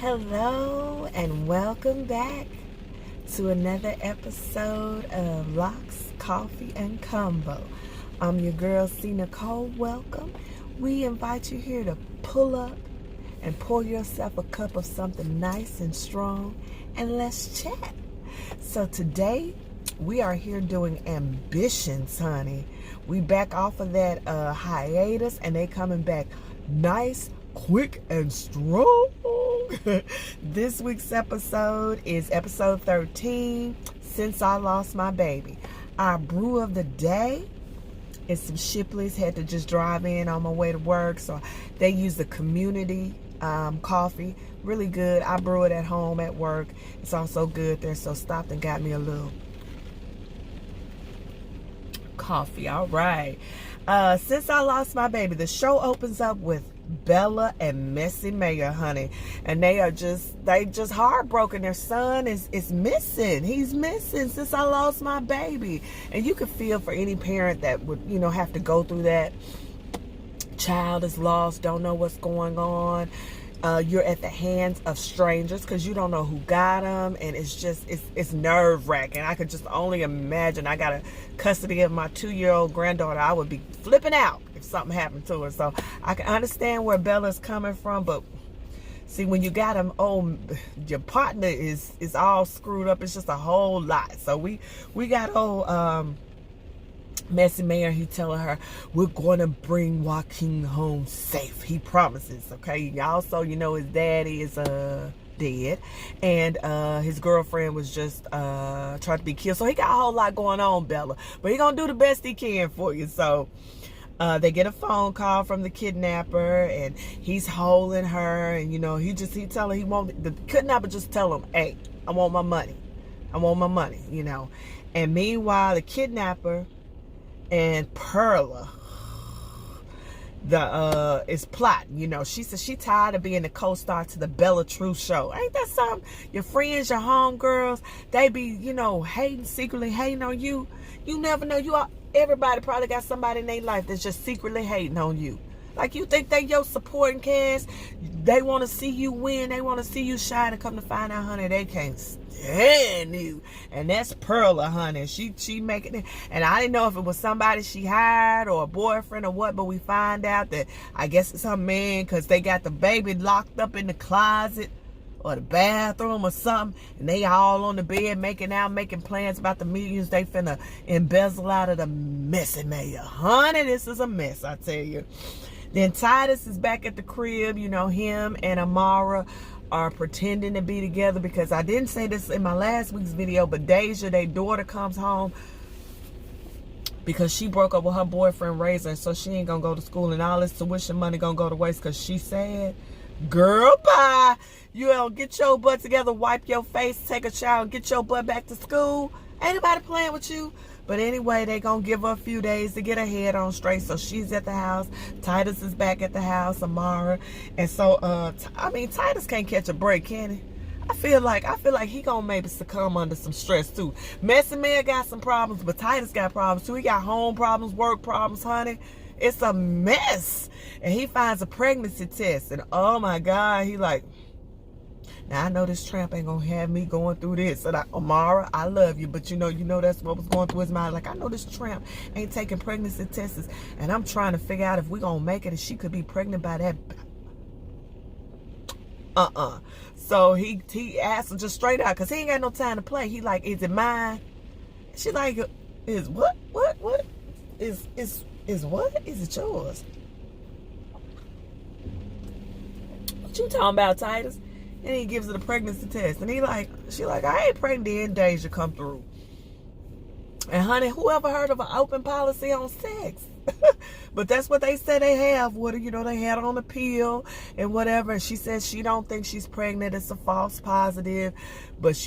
Hello and welcome back to another episode of Locks, Coffee, and Combo. I'm your girl, C. Nicole. Welcome. We invite you here to pull up and pour yourself a cup of something nice and strong and let's chat. So today we are here doing ambitions, honey. We back off of that hiatus and they coming back nice, quick, and strong. This week's episode is episode 13, Since I Lost My Baby. Our brew of the day is some Shipley's. Had to just drive in on my way to work, so they use the community coffee. Really good. I brew it at home at work. It's also good there, so stopped and got me a little coffee. All right. Since I Lost My Baby, the show opens up with Bella and Messy Mayor, honey, and they just heartbroken. Their son is missing. He's missing since I lost my baby. And you can feel for any parent that would, have to go through that. Child is lost, don't know what's going on. You're at the hands of strangers because you don't know who got them, and it's nerve-wracking. I could just only imagine. I got a custody of my 2-year-old granddaughter. I would be flipping out if something happened to her. So I can understand where Bella's coming from, but see, when you got them, your partner is all screwed up. It's just a whole lot. So we got Messy Mayor, he telling her, we're going to bring Joaquin home safe. He promises, okay? Also, his daddy is dead. And his girlfriend was just trying to be killed. So he got a whole lot going on, Bella. But he going to do the best he can for you. So they get a phone call from the kidnapper. And he's holding her. And, he tell her the kidnapper just tell him, hey, I want my money. I want my money, And meanwhile, the kidnapper and Perla is plotting. She said she tired of being the co-star to the Bella Truth show. Ain't that something? Your friends, your homegirls, they be secretly hating on you. You never know. Everybody probably got somebody in their life that's just secretly hating on you. Like, you think they your supporting cast, they want to see you win, they want to see you shine, and come to find out, honey, they can't stand you. And that's Perla, honey. She making it. And I didn't know if it was somebody she hired or a boyfriend or what, but we find out that I guess it's her man, because they got the baby locked up in the closet or the bathroom or something, and they all on the bed making plans about the millions they finna embezzle out of the Messy Mayor. Honey, this is a mess, I tell you. Then Titus is back at the crib. Him and Amara are pretending to be together, because I didn't say this in my last week's video, but Deja, their daughter, comes home because she broke up with her boyfriend, Razor, so she ain't gonna go to school, and all this tuition money gonna go to waste because she said, girl, bye. You don't get your butt together, wipe your face, take a shower, and get your butt back to school. Ain't nobody playing with you. But anyway, they gonna give her a few days to get her head on straight. So she's at the house. Titus is back at the house, Amara. And so, Titus can't catch a break, can he? I feel like he gonna maybe succumb under some stress too. Messy Man got some problems, but Titus got problems too. He got home problems, work problems, honey. It's a mess. And he finds a pregnancy test. And oh my God, he like, now I know this tramp ain't gonna have me going through this. And Amara, I love you, but you know that's what was going through his mind. Like, I know this tramp ain't taking pregnancy tests, and I'm trying to figure out if we gonna make it, and she could be pregnant by that. So he asked her just straight out, because he ain't got no time to play. He like, is it mine? She like, is what? Is what? Is it yours? What you talking about, Titus? And he gives her the pregnancy test. And she like, I ain't pregnant. Then Deja come through. And honey, whoever heard of an open policy on sex? But that's what they said they have. What, they had on the pill and whatever. And she says she don't think she's pregnant. It's a false positive. But,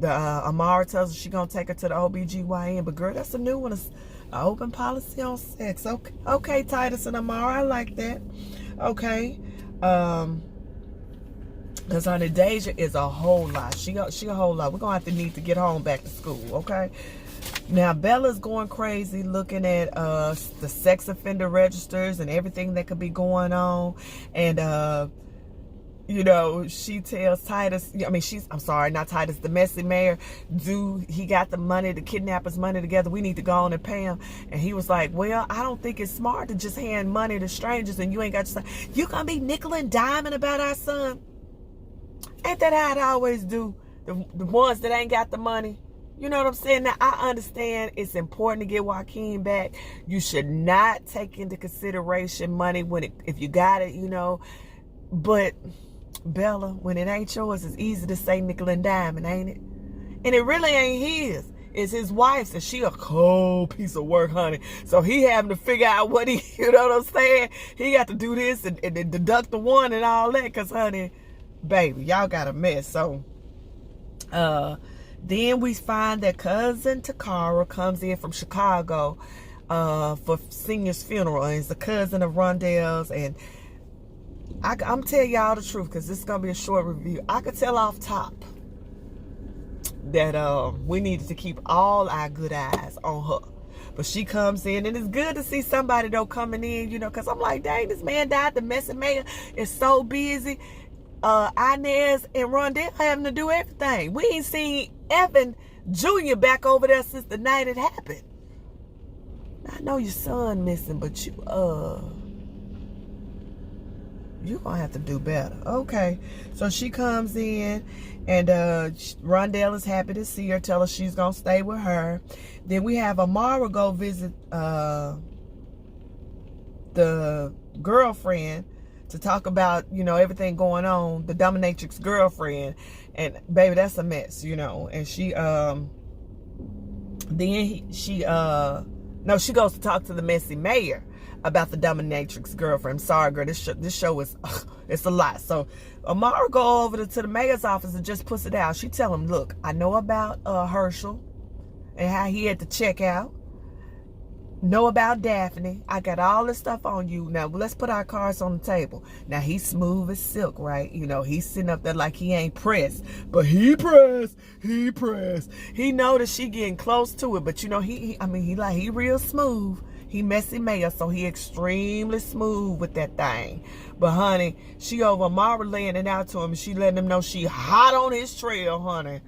Amara tells her she going to take her to the OBGYN. But girl, that's a new one. It's an open policy on sex. Okay, Titus and Amara, I like that. Okay. Because honey, Deja is a whole lot. She a whole lot. We're going to need to get home back to school, okay? Now, Bella's going crazy looking at the sex offender registers and everything that could be going on. And you know, she tells Titus, I'm sorry, not Titus, the messy mayor, he got the money, the kidnappers' money together, we need to go on and pay him. And he was like, well, I don't think it's smart to just hand money to strangers and you ain't got to say, you gonna be nickel and diming about our son? Ain't that how it always do? The ones that ain't got the money. You know what I'm saying? Now, I understand it's important to get Joaquin back. You should not take into consideration money if you got it, you know. But, Bella, when it ain't yours, it's easy to say nickel and diamond, ain't it? And it really ain't his. It's his wife's, and she a cold piece of work, honey. So he having to figure out what you know what I'm saying? He got to do this and deduct the one and all that, because, honey, baby, y'all got a mess. So, then we find that cousin Takara comes in from Chicago for Senior's funeral. And it's the cousin of Rondell's. And I'm telling y'all the truth, because this is going to be a short review. I could tell off top that we needed to keep all our good eyes on her. But she comes in, and it's good to see somebody, though, coming in, you know, because I'm like, dang, this man died. The messy mayor is so busy. Inez and Rondell having to do everything. We ain't seen Evan Jr. back over there since the night it happened. I know your son missing, but you're gonna have to do better. Okay. So she comes in, and Rondell is happy to see her, tell her she's gonna stay with her. Then we have Amara go visit the girlfriend to talk about, you know, everything going on, the dominatrix girlfriend. And baby, that's a mess, you know. And she she goes to talk to the messy mayor about the dominatrix girlfriend. I'm sorry, girl, this show is it's a lot. So Amara go over to the mayor's office and just puts it out. She tell him, look, I know about Herschel and how he had to check out. Know about Daphne. I got all this stuff on you. Now, let's put our cards on the table. Now, he's smooth as silk, right? You know, he's sitting up there like he ain't pressed. But he pressed. He pressed. He know that she getting close to it. But, you know, he real smooth. He messy mayor, so he extremely smooth with that thing. But, honey, she over Mara laying it out to him. And she letting him know she hot on his trail, honey.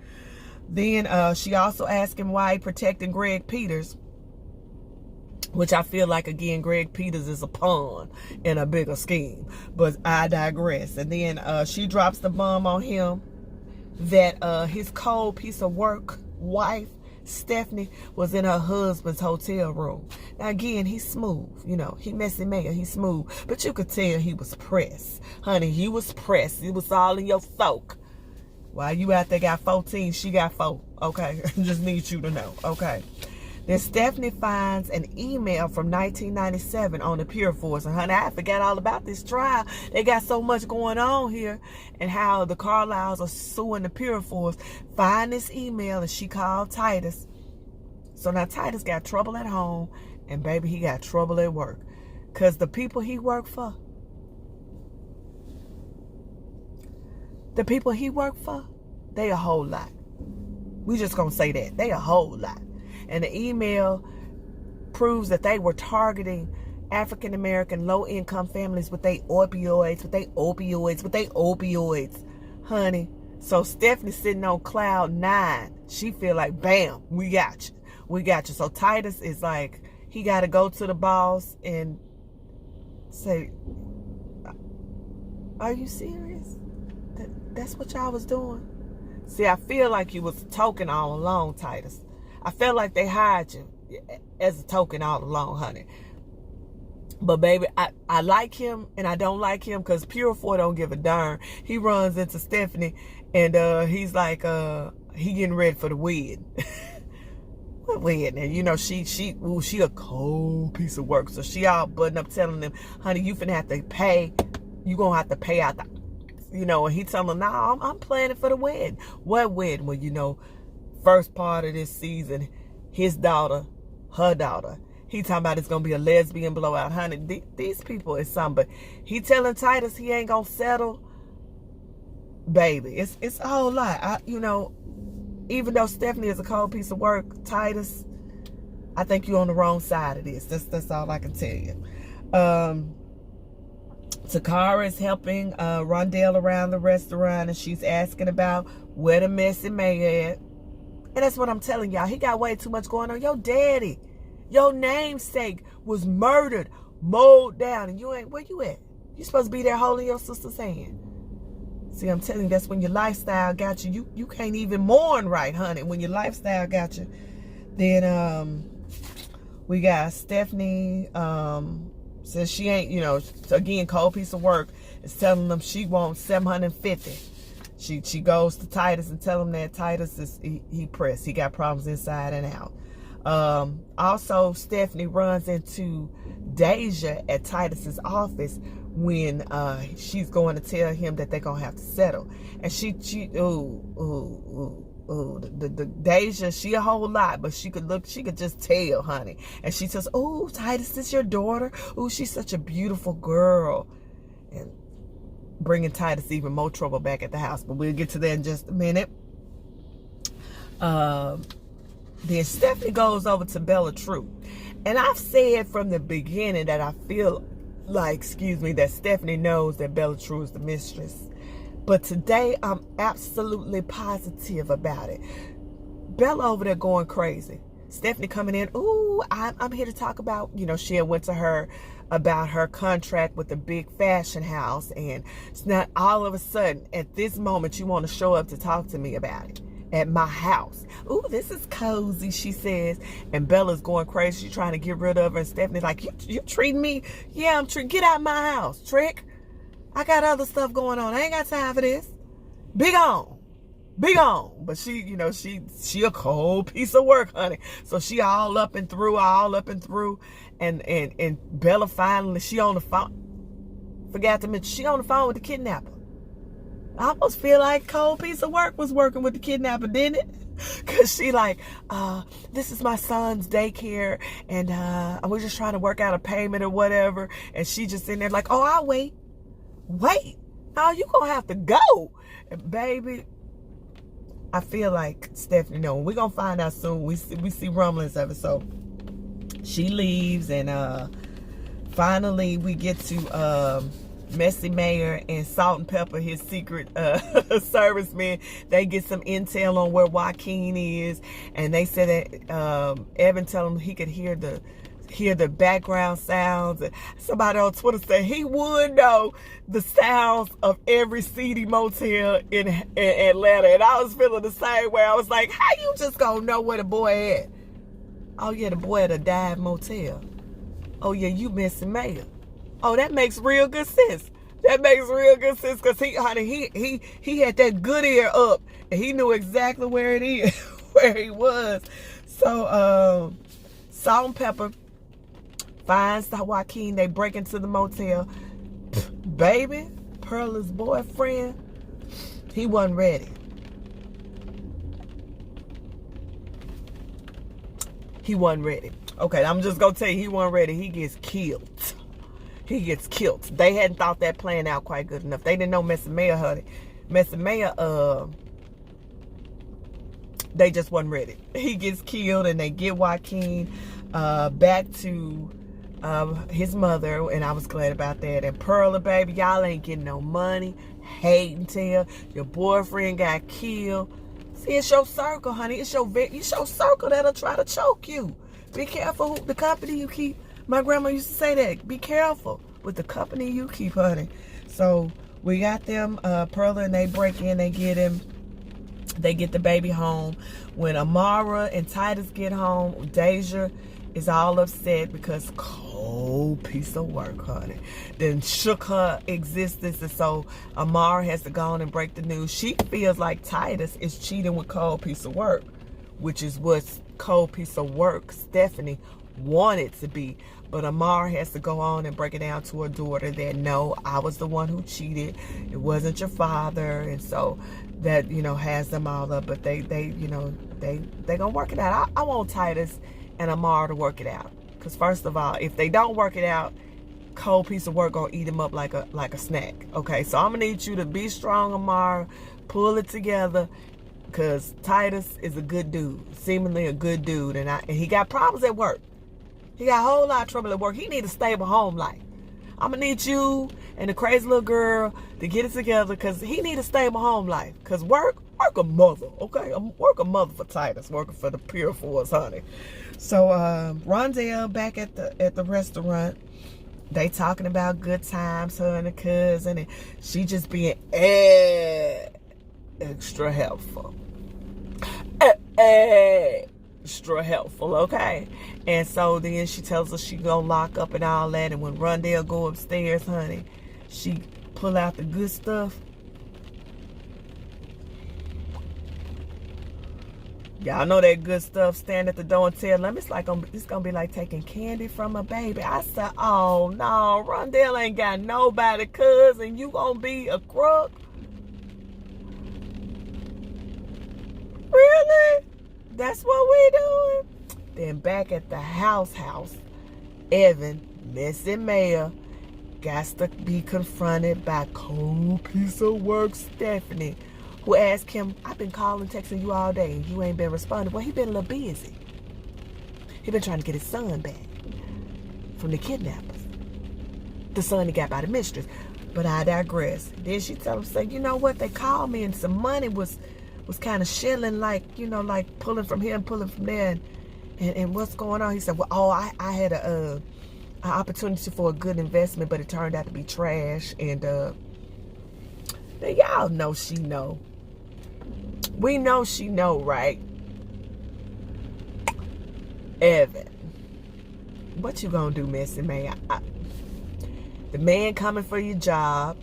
Then she also asked him why he protecting Greg Peters. Which I feel like, again, Greg Peters is a pawn in a bigger scheme. But I digress. And then she drops the bomb on him that his cold piece of work wife, Stephanie, was in her husband's hotel room. Now, again, he's smooth. You know, he messy mayor. He's smooth. But you could tell he was pressed. Honey, he was pressed. It was all in your folk. While you out there got 14, she got 4. Okay? Just need you to know. Okay? Then Stephanie finds an email from 1997 on the Pure Force. And honey, I forgot all about this trial. They got so much going on here, and how the Carlisles are suing the Pure Force. Find this email, and she called Titus. So now Titus got trouble at home, and baby, he got trouble at work. Because the people he worked for, they a whole lot. We just gonna say that. They a whole lot. And the email proves that they were targeting African-American low-income families with their opioids, honey. So Stephanie's sitting on cloud 9. She feel like, bam, we got you. So Titus is like, he got to go to the boss and say, are you serious? That's what y'all was doing? See, I feel like you was a token all along, Titus. I felt like they hired you as a token all along, honey. But baby, I like him and I don't like him because Pure 4 don't give a darn. He runs into Stephanie and he's like, he getting ready for the wedding. What wedding? And you know, she a cold piece of work. So she all button up telling them, honey, you finna have to pay. You gonna have to pay out the, you know, and he telling them, nah, I'm planning for the wedding. What wedding? Well, you know, first part of this season, his daughter, her daughter, he talking about it's gonna be a lesbian blowout, honey. These people is something, but he telling Titus he ain't gonna settle. Baby, it's a whole lot. You know, even though Stephanie is a cold piece of work, Titus, I think you're on the wrong side of this. That's all I can tell you. Takara is helping Rondell around the restaurant, and she's asking about where the messy mayor at. And that's what I'm telling y'all. He got way too much going on. Your daddy, your namesake, was murdered, mowed down, and you ain't, where you at? You supposed to be there holding your sister's hand. See, I'm telling you, that's when your lifestyle got you. You can't even mourn right, honey, when your lifestyle got you. Then we got Stephanie, says she ain't, again, cold piece of work, is telling them she wants 750. She goes to Titus and tell him that Titus is he pressed. He got problems inside and out. Also, Stephanie runs into Deja at Titus's office when she's going to tell him that they're gonna have to settle. And the Deja, she a whole lot, but she could just tell, honey. And she says, "Oh, Titus is your daughter. Oh, she's such a beautiful girl." And bringing Titus even more trouble back at the house, but we'll get to that in just a minute. Then Stephanie goes over to Bella True, and I've said from the beginning that I feel like, that Stephanie knows that Bella True is the mistress, but today I'm absolutely positive about it. Bella over there going crazy. Stephanie coming in, "Ooh, I'm here to talk about," she had went to her about her contract with the big fashion house, and it's not all of a sudden at this moment you want to show up to talk to me about it at my house. "Ooh, this is cozy," she says, and Bella's going crazy. She's trying to get rid of her, and Stephanie's like, you treating me? Yeah, I'm treating. Get out my house, Trick. I got other stuff going on. I ain't got time for this. Be gone. Be gone. But she a cold piece of work, honey. So she all up and through. And Bella finally, she on the phone. Forgot to mention, she on the phone with the kidnapper. I almost feel like cold piece of work was working with the kidnapper, didn't it? Because she like, "This is my son's daycare, and we're just trying to work out a payment or whatever." And she just in there like, "Oh, I'll wait. Wait. Oh, you gonna have to go." And baby, I feel like Stephanie, we're gonna find out soon. We see rumblings of it. So she leaves, and finally we get to Messy Mayor and Salt and Pepper, his secret serviceman. They get some intel on where Joaquin is, and they said that Evan told him he could hear the background sounds. And somebody on Twitter said he would know the sounds of every seedy motel in Atlanta. And I was feeling the same way. I was like, how you just gonna know where the boy at? Oh yeah, the boy at a dive motel. Oh yeah, you Messy Mayor. Oh, that makes real good sense. That makes real good sense, because he had that good ear up, and he knew exactly where it is, where he was. So Salt and Pepper finds Joaquin. They break into the motel. Baby, Perla's boyfriend, he wasn't ready. He wasn't ready. Okay, I'm just gonna tell you, he wasn't ready. He gets killed. He gets killed. They hadn't thought that plan out quite good enough. They didn't know Messy Mayor had it. Messy Mayor, they just wasn't ready. He gets killed, and they get Joaquin back to his mother, and I was glad about that. And Perla, baby, y'all ain't getting no money. Hate and tell. Your boyfriend got killed. See, it's your circle, honey. It's your circle that'll try to choke you. Be careful the company you keep. My grandma used to say that. Be careful with the company you keep, honey. So we got them, Perla, and they break in. They get him. They get the baby home. When Amara and Titus get home, Deja is all upset because cold piece of work, honey. Then shook her existence, and so Amara has to go on and break the news. She feels like Titus is cheating with cold piece of work, which is what cold piece of work Stephanie wanted to be. But Amara has to go on and break it down to her daughter that, no, I was the one who cheated. It wasn't your father. And so that, has them all up. But they gonna work it out. I want Titus and Amara to work it out. Because first of all, if they don't work it out, cold piece of work gonna eat them up like a snack. Okay, so I'm gonna need you to be strong, Amara. Pull it together. Because Titus is a good dude. Seemingly a good dude. And he got problems at work. He got a whole lot of trouble at work. He need a stable home life. I'm going to need you and the crazy little girl to get it together because he need a stable home life. Because work a mother, okay? Work a mother for Titus, working for the Pure Force, honey. So Rondell back at the restaurant. They talking about good times, her and the cousin, and she just being extra helpful. Extra helpful, okay? And so then she tells us she gonna lock up and all that, and when Rondell go upstairs, honey, she pull out the good stuff. Y'all know that good stuff, stand at the door and tell them it's gonna be like taking candy from a baby. I said, oh no, Rondell ain't got nobody, cousin. You gonna be a crook? Really? That's what we doing? Then back at the house, Evan, Missy Mayor, got to be confronted by cold piece of work Stephanie, who asked him, I've been calling, texting you all day, and you ain't been responding. Well, he been a little busy. He been trying to get his son back from the kidnappers. The son he got by the mistress. But I digress. Then she tell him, say, you know what, they called me and some money was kind of shilling, like, you know, like pulling from here and pulling from there. And what's going on? He said, well, I had an opportunity for a good investment, but it turned out to be trash. And y'all know she know. We know she know, right? Evan, what you gonna do, Missy Man? The man coming for your job,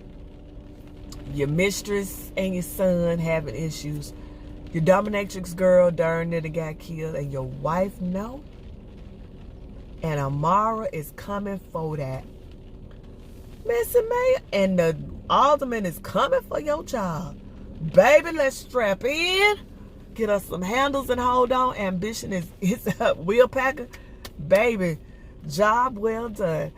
your mistress and your son having issues, your dominatrix girl darn near got killed, and your wife know, and Amara is coming for that. Missy Mayor, and the alderman is coming for your job. Baby, let's strap in. Get us some handles and hold on. Ambition is up. Wheel packer. Baby, job well done.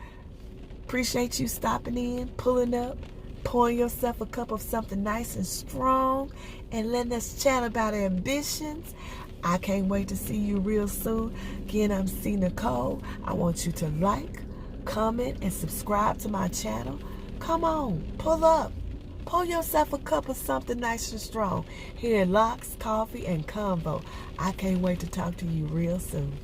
Appreciate you stopping in, pulling up, pouring yourself a cup of something nice and strong, and letting us chat about ambitions. I can't wait to see you real soon. Again, I'm C. Nicole. I want you to like, comment, and subscribe to my channel. Come on, pull up. Pour yourself a cup of something nice and strong here at Locks, Coffee, and Convo. I can't wait to talk to you real soon.